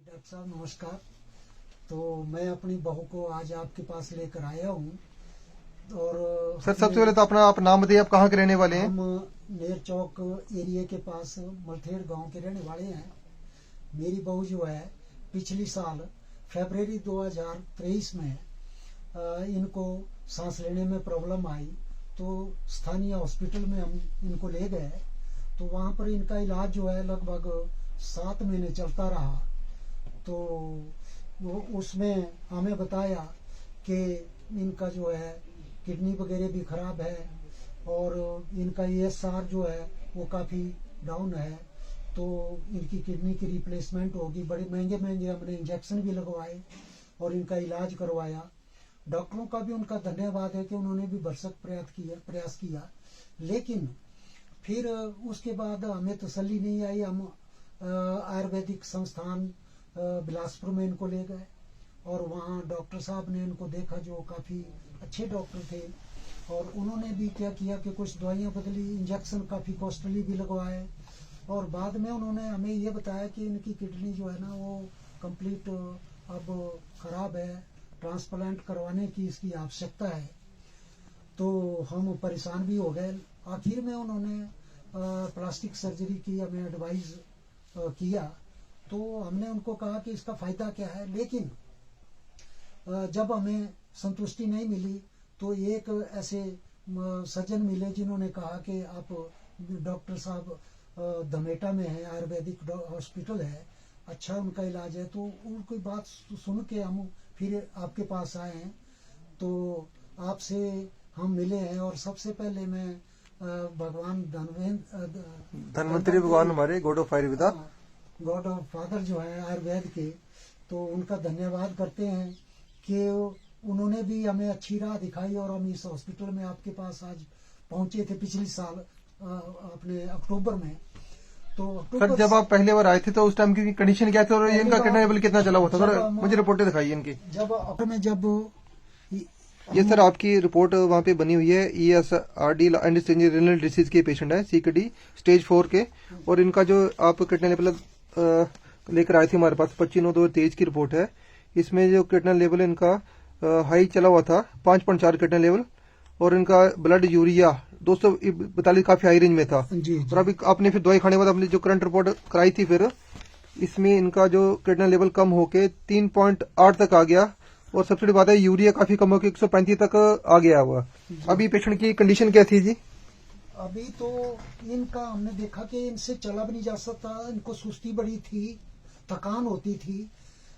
Doctor साहब नमस्कार। तो मैं अपनी बहू को आज आपके पास लेकर आया हूँ। और सर सबसे पहले तो अपना आप नाम बताइए, आप कहाँ के रहने वाले हैं? हम नेर चौक एरिया के पास मलथेड़ गांव के रहने वाले हैं। मेरी बहू जो है पिछली साल फरवरी 2023 में इनको सांस लेने में प्रॉब्लम आई, तो स्थानीय हॉस्पिटल में हम इनको ले गए। तो वहाँ पर इनका इलाज जो है लगभग 7 महीने चलता रहा। तो वो उसमें हमें बताया कि इनका जो है किडनी वगैरह भी खराब है और इनका ESR जो है वो काफ़ी डाउन है। तो इनकी किडनी की रिप्लेसमेंट होगी। बड़े महंगे महंगे हमने इंजेक्शन भी लगवाए और इनका इलाज करवाया। डॉक्टरों का भी उनका धन्यवाद है कि उन्होंने भी भरसक प्रयास किया। लेकिन फिर उसके बाद हमें तसल्ली नहीं आई। हम आयुर्वेदिक संस्थान बिलासपुर में इनको ले गए और वहाँ डॉक्टर साहब ने इनको देखा, जो काफ़ी अच्छे डॉक्टर थे। और उन्होंने भी क्या किया कि कुछ दवाइयाँ बदली, इंजेक्शन काफ़ी कॉस्टली भी लगवाए। और बाद में उन्होंने हमें ये बताया कि इनकी किडनी जो है ना वो कंप्लीट अब खराब है, ट्रांसप्लांट करवाने की इसकी आवश्यकता है। तो हम परेशान भी हो गए। आखिर में उन्होंने प्लास्टिक सर्जरी की हमें एडवाइस किया। तो हमने उनको कहा कि इसका फायदा क्या है। लेकिन जब हमें संतुष्टि नहीं मिली तो एक ऐसे सज्जन मिले जिन्होंने कहा कि आप डॉक्टर साहब धमेटा में है, आयुर्वेदिक हॉस्पिटल है, अच्छा उनका इलाज है। तो उनकी बात सुन के हम फिर आपके पास आए हैं। तो आपसे हम मिले हैं और सबसे पहले मैं भगवान धन्वंतरी भगवान हमारे God of Ayurveda, God of father जो है आयुर्वेद के, तो उनका धन्यवाद करते हैं कि उन्होंने भी हमें अच्छी राह दिखाई और हम इस हॉस्पिटल में आपके पास आज पहुंचे थे पिछली साल अपने अक्टूबर में। तो सर जब आप पहले बार आए थे तो उस टाइम की कंडीशन क्या थी और इनका किडनी लेवल कितना चला हुआ था? सर मुझे रिपोर्टें दिखाई इनकी। जब ये सर आपकी रिपोर्ट वहाँ पे बनी हुई है। ESRD एंड रेनल डिसीज के पेशेंट है, CKD स्टेज 4 के। और इनका जो आप किडनी लेवल लेकर आए थे हमारे पास 25/9/2023 की रिपोर्ट है। इसमें जो किडनी लेवल इनका हाई चला हुआ था 5.4 किडनी लेवल, और इनका ब्लड यूरिया 242 काफी हाई रेंज में था। और अभी आपने फिर दवाई खाने के बाद अपनी जो करंट रिपोर्ट कराई थी, फिर इसमें इनका जो किडनी लेवल कम होके 3.8 तक आ गया। और सबसे बड़ी बात है यूरिया काफी कम होकर 135 तक आ गया हुआ। अभी पेशेंट की कंडीशन क्या थी जी? अभी तो इनका हमने देखा कि इनसे चला भी नहीं जा सकता। इनको सुस्ती बड़ी थी, थकान होती थी,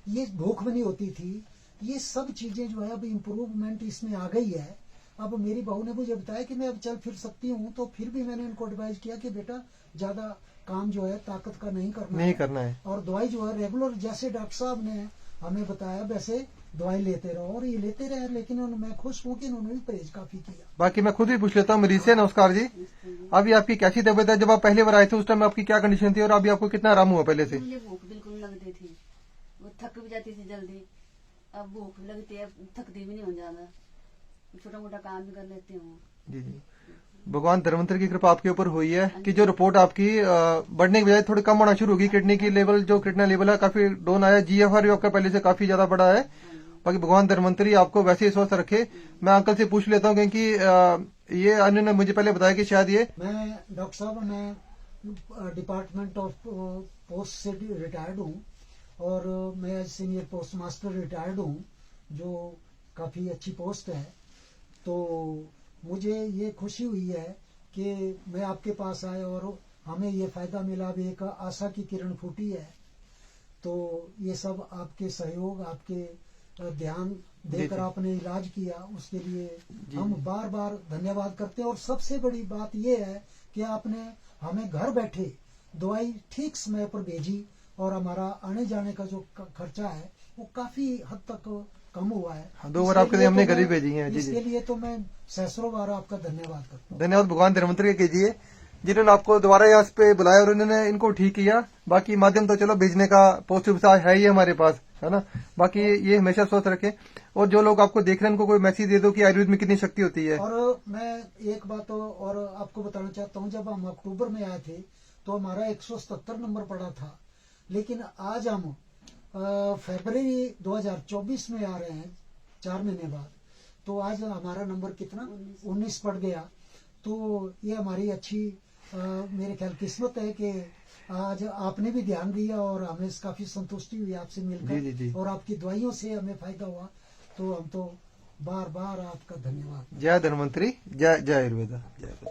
ये भूख भी नहीं होती थी। ये सब चीजें जो है अब इम्प्रूवमेंट इसमें आ गई है। अब मेरी बहू ने मुझे बताया कि मैं अब चल फिर सकती हूँ। तो फिर भी मैंने इनको एडवाइस किया कि बेटा ज्यादा काम जो है ताकत का नहीं करना है और दवाई जो है रेगुलर जैसे डॉक्टर साहब ने हमें बताया वैसे दवाई लेते रहो। और ये लेते रहे, लेकिन मैं खुश हूँ कि उन्होंने भी परहेज काफी किया। बाकी मैं खुद भी पूछ लेता हूँ मरीज से। नमस्कार जी, अभी आपकी कैसी तबीयत है? जब आप पहले बार आए थे उस टाइम आपकी क्या कंडीशन थी और अभी आपको कितना आराम हुआ पहले से? मुझे भूख बिल्कुल लगती थी, वो थक भी जाती थी जल्दी। अब भूख लगती है, थकती भी नहीं हो ज्यादा, छोटा मोटा काम भी कर लेती हूँ। जी जी, भगवान धन्वंतरी की कृपा आपके ऊपर हुई है कि जो रिपोर्ट आपकी बढ़ने की बजाय थोड़ी कम होना शुरू होगी। किडनी की लेवल जो किडनी लेवल है काफी डाउन आया। GFR भी आपका पहले से काफी ज्यादा बढ़ा है। बाकी भगवान धन्वंतरी आपको वैसे ही स्वस्थ रखे। मैं अंकल से पूछ लेता हूँ क्योंकि ये उन्होंने मुझे पहले बताया कि शायद ये मैं डॉक्टर साहब मैं डिपार्टमेंट ऑफ पोस्ट से रिटायर्ड हूँ और मैं सीनियर पोस्ट मास्टर रिटायर्ड हूँ, जो काफी अच्छी पोस्ट है। तो मुझे ये खुशी हुई है कि मैं आपके पास आया और हमें ये फायदा मिला। अभी एक आशा की किरण फूटी है। तो ये सब आपके सहयोग, आपके ध्यान देकर आपने इलाज किया, उसके लिए हम बार बार धन्यवाद करते हैं। और सबसे बड़ी बात ये है कि आपने हमें घर बैठे दवाई ठीक समय पर भेजी और हमारा आने जाने का जो खर्चा है वो काफी हद तक कम हुआ है। 2 बार आपके लिए हमने गरीब भेजी है। इसके लिए तो मैं सैकड़ों बार आपका धन्यवाद करता हूँ। धन्यवाद भगवान धन्वंतरी कीजिए जिन्होंने आपको दोबारा यहाँ पे बुलाया और उन्होंने इनको ठीक किया। बाकी माध्यम तो चलो भेजने का पॉजिटिव है ही हमारे पास, है ना। बाकी ये हमेशा स्वस्थ रखे। और जो लोग आपको देख रहे हैं उनको कोई मैसेज दे दो कि आयुर्वेद में कितनी शक्ति होती है। और मैं एक बात और आपको बताना चाहता हूँ, जब हम अक्टूबर में आए थे तो हमारा 177 नंबर पड़ा था, लेकिन आज हम फरवरी 2024 में आ रहे हैं, 4 महीने बाद। तो आज हमारा नंबर कितना 19 पड़ गया। तो ये हमारी अच्छी मेरे ख्याल किस्मत है कि आज आपने भी ध्यान दिया और हमें काफी संतुष्टि हुई आपसे मिलकर, और आपकी दवाइयों से हमें फायदा हुआ। तो हम तो बार बार आपका धन्यवाद। जय धन्वंतरी, जय जय आयुर्वेदा, जय।